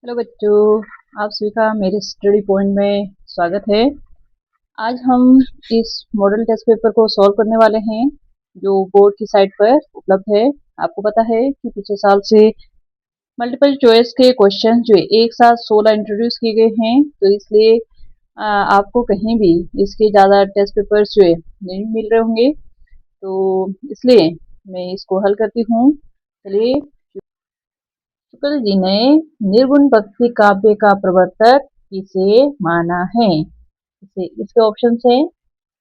Hello बच्चों, आप सभी का मेरे स्टडी पॉइंट में स्वागत है। आज हम इस मॉडल टेस्ट पेपर को सॉल्व करने वाले हैं जो बोर्ड की साइट पर उपलब्ध है। आपको पता है कि पिछले साल से मल्टीपल चॉइस के क्वेश्चन जो एक साथ 16 इंट्रोड्यूस किए गए हैं, तो इसलिए आपको कहीं भी इसके ज़्यादा टेस्ट पेपर्स जो है नहीं मिल रहे होंगे, तो इसलिए मैं इसको हल करती हूँ। चलिए, शुक्ल जी ने निर्गुण भक्ति काव्य का प्रवर्तक किसे माना है? इसके ऑप्शन है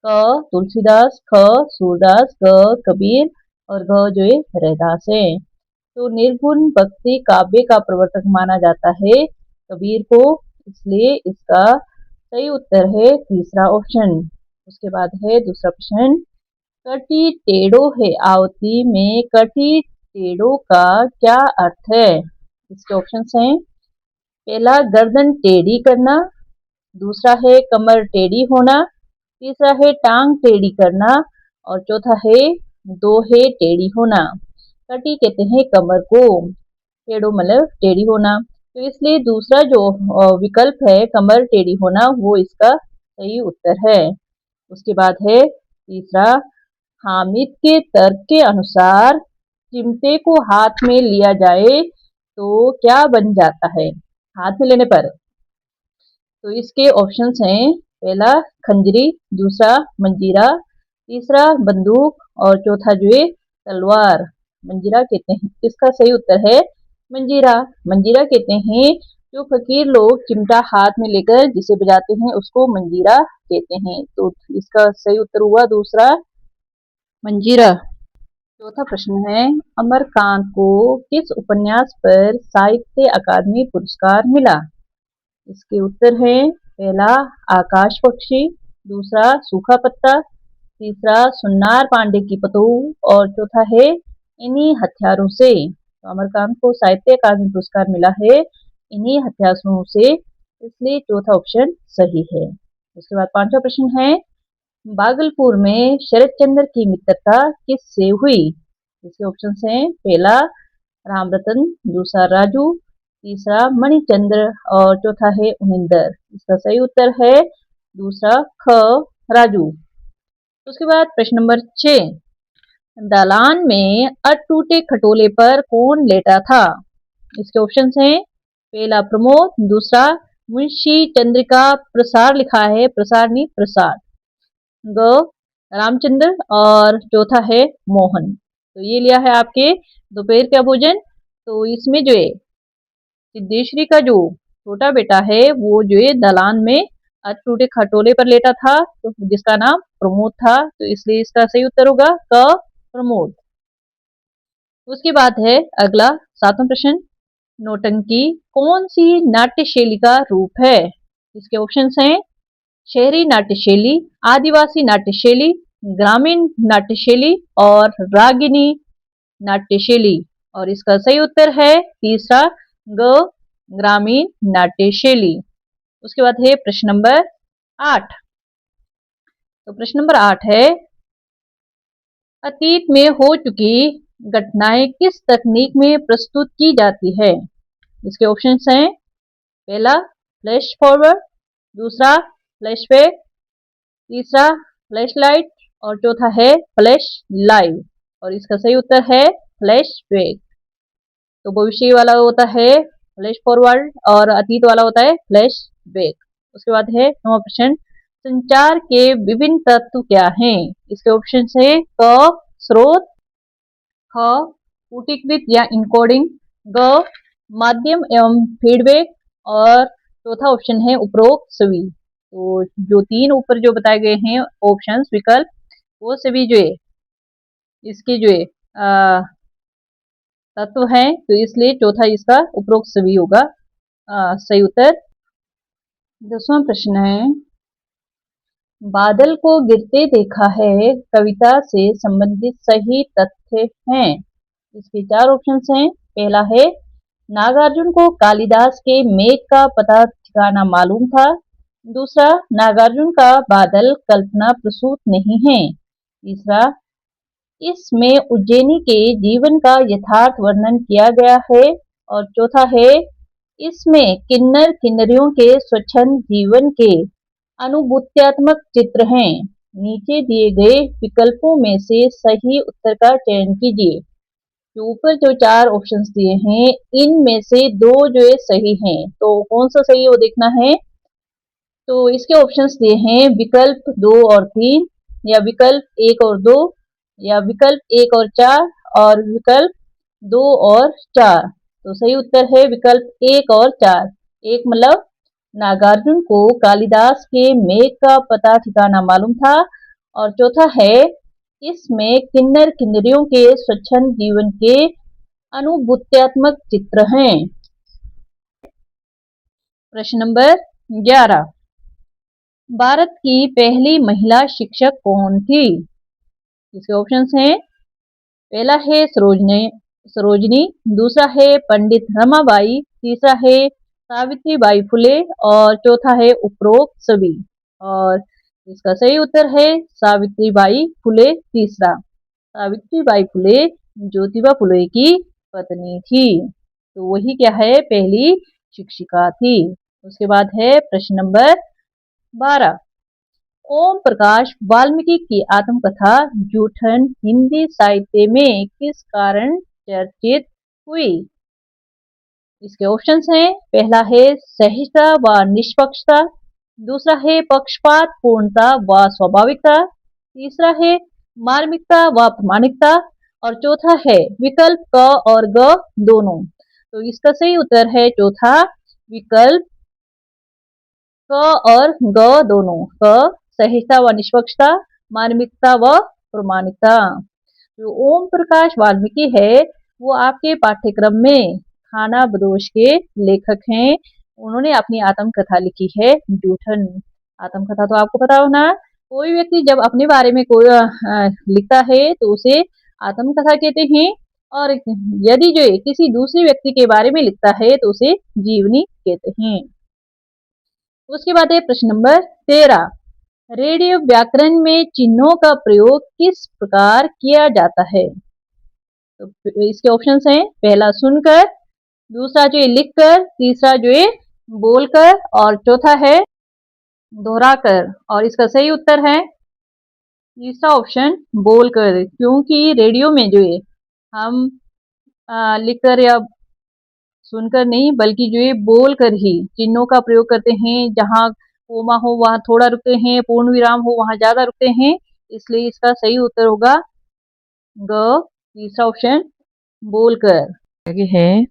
क तुलसीदास, ख सूरदास, ग कबीर और घ जो है रैदास है। तो निर्गुण भक्ति काव्य का प्रवर्तक माना जाता है कबीर को, इसलिए इसका सही उत्तर है तीसरा ऑप्शन। उसके बाद है दूसरा प्रश्न, कटी टेढ़ो है आवती में कटी टेढ़ो का क्या अर्थ है? इसके ऑप्शन हैं पहला गर्दन टेढ़ी करना, दूसरा है कमर टेढ़ी होना, तीसरा है टांग टेढ़ी करना और चौथा है दोहे टेढ़ी होना। कटी कहते हैं कमर को, टेढ़ो मतलब टेढ़ी होना, तो इसलिए दूसरा जो विकल्प है कमर टेढ़ी होना वो इसका सही उत्तर है। उसके बाद है तीसरा, हामिद के तर्क के अनुसार चिमटे को हाथ में लिया जाए तो क्या बन जाता है हाथ में लेने पर? तो इसके ऑप्शंस हैं पहला खंजरी, दूसरा मंजीरा, तीसरा बंदूक और चौथा जो है तलवार। मंजीरा कहते हैं, इसका सही उत्तर है मंजीरा। मंजीरा कहते हैं जो फकीर लोग चिमटा हाथ में लेकर जिसे बजाते हैं उसको मंजीरा कहते हैं। तो इसका सही उत्तर हुआ दूसरा मंजीरा। चौथा प्रश्न है, अमरकांत को किस उपन्यास पर साहित्य अकादमी पुरस्कार मिला? इसके उत्तर हैं पहला आकाश पक्षी, दूसरा सूखा पत्ता, तीसरा सुन्नार पांडे की पतोह और चौथा है इन्हीं हथियारों से। तो अमरकांत को साहित्य अकादमी पुरस्कार मिला है इन्हीं हथियारों से, इसलिए चौथा ऑप्शन सही है। उसके बाद पांचवा प्रश्न है, भागलपुर में शरद चंद्र की मित्रता किससे हुई? इसके ऑप्शन हैं पहला रामरतन, दूसरा राजू, तीसरा मणिचंद्र और चौथा है उनिंदर। इसका सही उत्तर है दूसरा ख राजू। उसके बाद प्रश्न नंबर 6, दालान में अटूटे खटोले पर कौन लेटा था? इसके ऑप्शन हैं पहला प्रमोद, दूसरा मुंशी चंद्रिका प्रसार, लिखा है प्रसार नहीं प्रसाद, ग रामचंद्र और चौथा है मोहन। तो ये लिया है आपके दोपहर का भोजन। तो इसमें जो है सिद्धेश्वरी का जो छोटा बेटा है वो जो है दलान में टूटे खटोले पर लेटा था, तो जिसका नाम प्रमोद था, तो इसलिए इसका सही उत्तर होगा क प्रमोद। उसके बाद है अगला सातवां प्रश्न, नौटंकी कौन सी नाट्य शैली का रूप है? इसके ऑप्शंस हैं शहरी नाट्य शैली, आदिवासी नाट्य शैली, ग्रामीण नाट्य शैली और रागिनी नाट्य शैली। और इसका सही उत्तर है तीसरा ग ग्रामीण नाट्य शैली। उसके बाद है प्रश्न नंबर 8। तो प्रश्न नंबर 8 है, अतीत में हो चुकी घटनाएं किस तकनीक में प्रस्तुत की जाती है? इसके ऑप्शंस हैं पहला फ्लैश फॉरवर्ड, दूसरा फ्लैशबैक, तीसरा फ्लैश लाइट और चौथा है फ्लैश लाइव। और इसका सही उत्तर है फ्लैशबैक। तो भविष्य वाला होता है फ्लैश फॉरवर्ड और अतीत वाला होता है फ्लैश बैक। उसके बाद है नौवां प्रश्न, संचार के विभिन्न तत्व क्या हैं? इसके ऑप्शन है क स्रोत, ख कूटीकृत या इनकोडिंग, ग माध्यम एवं फीडबैक और चौथा ऑप्शन है उपरोक्त सभी। तो जो तीन ऊपर जो बताए गए हैं ऑप्शंस विकल्प, वो सभी जो है इसके जो है तत्व हैं, तो इसलिए चौथा इसका उपरोक्त सभी होगा सही उत्तर। 10वां प्रश्न है, बादल को गिरते देखा है कविता से संबंधित सही तथ्य हैं। इसके चार ऑप्शंस हैं पहला है नागार्जुन को कालिदास के मेघ का पता ठिकाना मालूम था, दूसरा नागार्जुन का बादल कल्पना प्रसूत नहीं है, तीसरा इसमें उज्जैनी के जीवन का यथार्थ वर्णन किया गया है और चौथा है इसमें किन्नर किन्नरियों के स्वच्छंद जीवन के अनुभूत्यात्मक चित्र हैं। नीचे दिए गए विकल्पों में से सही उत्तर का चयन कीजिए। जो ऊपर जो 4 ऑप्शंस दिए हैं, इनमें से 2 जो है सही हैं। तो कौन सा सही है वो देखना है। तो इसके ऑप्शंस दिए हैं विकल्प 2 और 3, या विकल्प 1 और 2, या विकल्प 1 और 4, और विकल्प 2 और 4। तो सही उत्तर है विकल्प 1 और 4। एक मतलब नागार्जुन को कालिदास के मेघ का पता ठिकाना मालूम था, और चौथा है इसमें किन्नर किन्नरियों के स्वच्छंद जीवन के अनुभूत्यात्मक चित्र हैं। प्रश्न नंबर 11, भारत की पहली महिला शिक्षक कौन थी? इसके ऑप्शंस हैं, पहला है सरोजनी, दूसरा है पंडित रमाबाई, तीसरा है सावित्रीबाई फुले, और चौथा है उपरोक्त सभी। और इसका सही उत्तर है सावित्रीबाई फुले तीसरा। सावित्रीबाई फुले ज्योतिबा फुले की पत्नी थी, तो वही क्या है, पहली शिक्षिका थी। उसके बाद है प्रश्न नंबर 12, ओम प्रकाश वाल्मीकि की आत्मकथा जूठन हिंदी साहित्य में किस कारण चर्चित हुई? इसके ऑप्शंस हैं, पहला है सहिष्णुता व निष्पक्षता, दूसरा है पक्षपात पूर्णता व स्वाभाविकता, तीसरा है मार्मिकता व प्रामाणिकता, और चौथा है विकल्प क और ग दोनों। तो इसका सही उत्तर है चौथा विकल्प क और ग दोनों। क सहिष्णुता व निष्पक्षता, मार्मिकता व प्रामाणिकता। जो ओम प्रकाश वाल्मीकि है वो आपके पाठ्यक्रम में खाना बदोश के लेखक हैं। उन्होंने अपनी आत्मकथा लिखी है जूठन। आत्मकथा तो आपको पता होना, कोई व्यक्ति जब अपने बारे में कोई लिखता है तो उसे आत्मकथा कहते हैं, और यदि जो किसी दूसरे व्यक्ति के बारे में लिखता है तो उसे जीवनी कहते हैं। उसके बाद है प्रश्न नंबर 13, रेडियो व्याकरण में चिन्हों का प्रयोग किस प्रकार किया जाता है? तो इसके ऑप्शंस हैं, पहला सुनकर, दूसरा जो है लिखकर, तीसरा जो है बोलकर, और चौथा है दोहराकर। और इसका सही उत्तर है तीसरा ऑप्शन बोलकर, क्योंकि रेडियो में जो है हम लिखकर या सुनकर नहीं बल्कि जो है बोलकर ही चिन्हों का प्रयोग करते हैं। जहाँ कोमा हो वहां थोड़ा रुकते हैं, पूर्ण विराम हो वहां ज्यादा रुकते हैं, इसलिए इसका सही उत्तर होगा ग, तीसरा ऑप्शन बोलकर। आगे है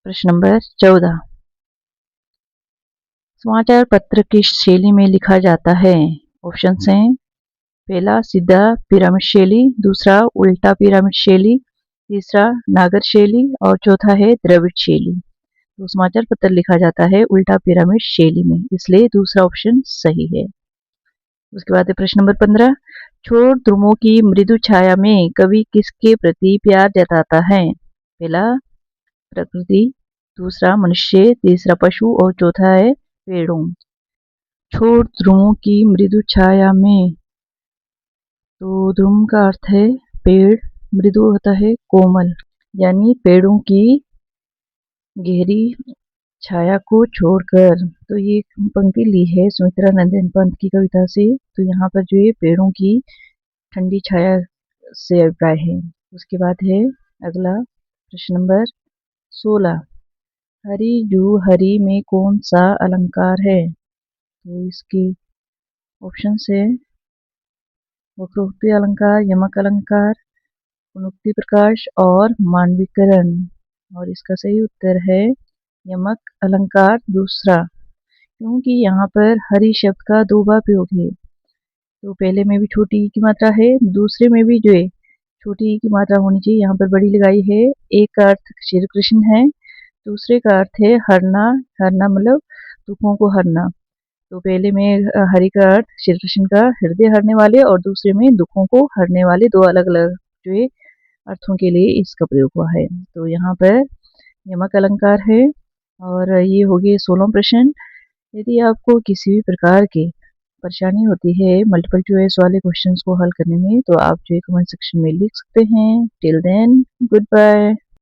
प्रश्न नंबर 14, समाचार पत्र किस शैली में लिखा जाता है? ऑप्शन हैं, पहला सीधा पिरामिड शैली, दूसरा उल्टा पिरामिड शैली, तीसरा नागर शैली, और चौथा है द्रविड़ शैली। तो समाचार पत्र लिखा जाता है उल्टा पिरामिड शैली में, इसलिए दूसरा ऑप्शन सही है। उसके बाद है प्रश्न नंबर 15, छोड़ ध्रुवों की मृदु छाया में कवि किसके प्रति प्यार जताता है? पहला प्रकृति, दूसरा मनुष्य, तीसरा पशु, और चौथा है पेड़ों। छोड़ ध्रुवों की मृदु छाया में, तो ध्रुव का अर्थ है पेड़, मृदु होता है कोमल, यानी पेड़ों की गहरी छाया को छोड़कर। तो ये पंक्ति ली है सुमित्रा नंदन पंत की कविता से। तो यहाँ पर जो है पेड़ों की ठंडी छाया से अभिप्राय है। उसके बाद है अगला प्रश्न नंबर 16, हरि जू हरि में कौन सा अलंकार है? तो इसकी ऑप्शन है वक्रोक्ति अलंकार, यमक अलंकार, पुनोक्ति प्रकाश और मानवीकरण। और इसका सही उत्तर है यमक अलंकार दूसरा, क्योंकि यहाँ पर हरि शब्द का 2 बार प्रयोग है। तो पहले में भी छोटी ई की मात्रा है, दूसरे में भी जो है छोटी ई की मात्रा होनी चाहिए, यहाँ पर बड़ी लगाई है। एक का अर्थ श्री कृष्ण है, दूसरे का अर्थ है हरना। हरना मतलब दुखों को हरना। तो पहले में हरि का अर्थ श्री कृष्ण का हृदय हरने वाले, और दूसरे में दुखों को हरने वाले, 2 अलग अलग जो है अर्थों के लिए इसका प्रयोग हुआ है। तो यहाँ पर यमक अलंकार है। और ये हो गए 16 प्रश्न। यदि आपको किसी भी प्रकार की परेशानी होती है मल्टीपल चॉइस वाले क्वेश्चंस को हल करने में, तो आप जो है कमेंट सेक्शन में लिख सकते हैं। Till then good bye.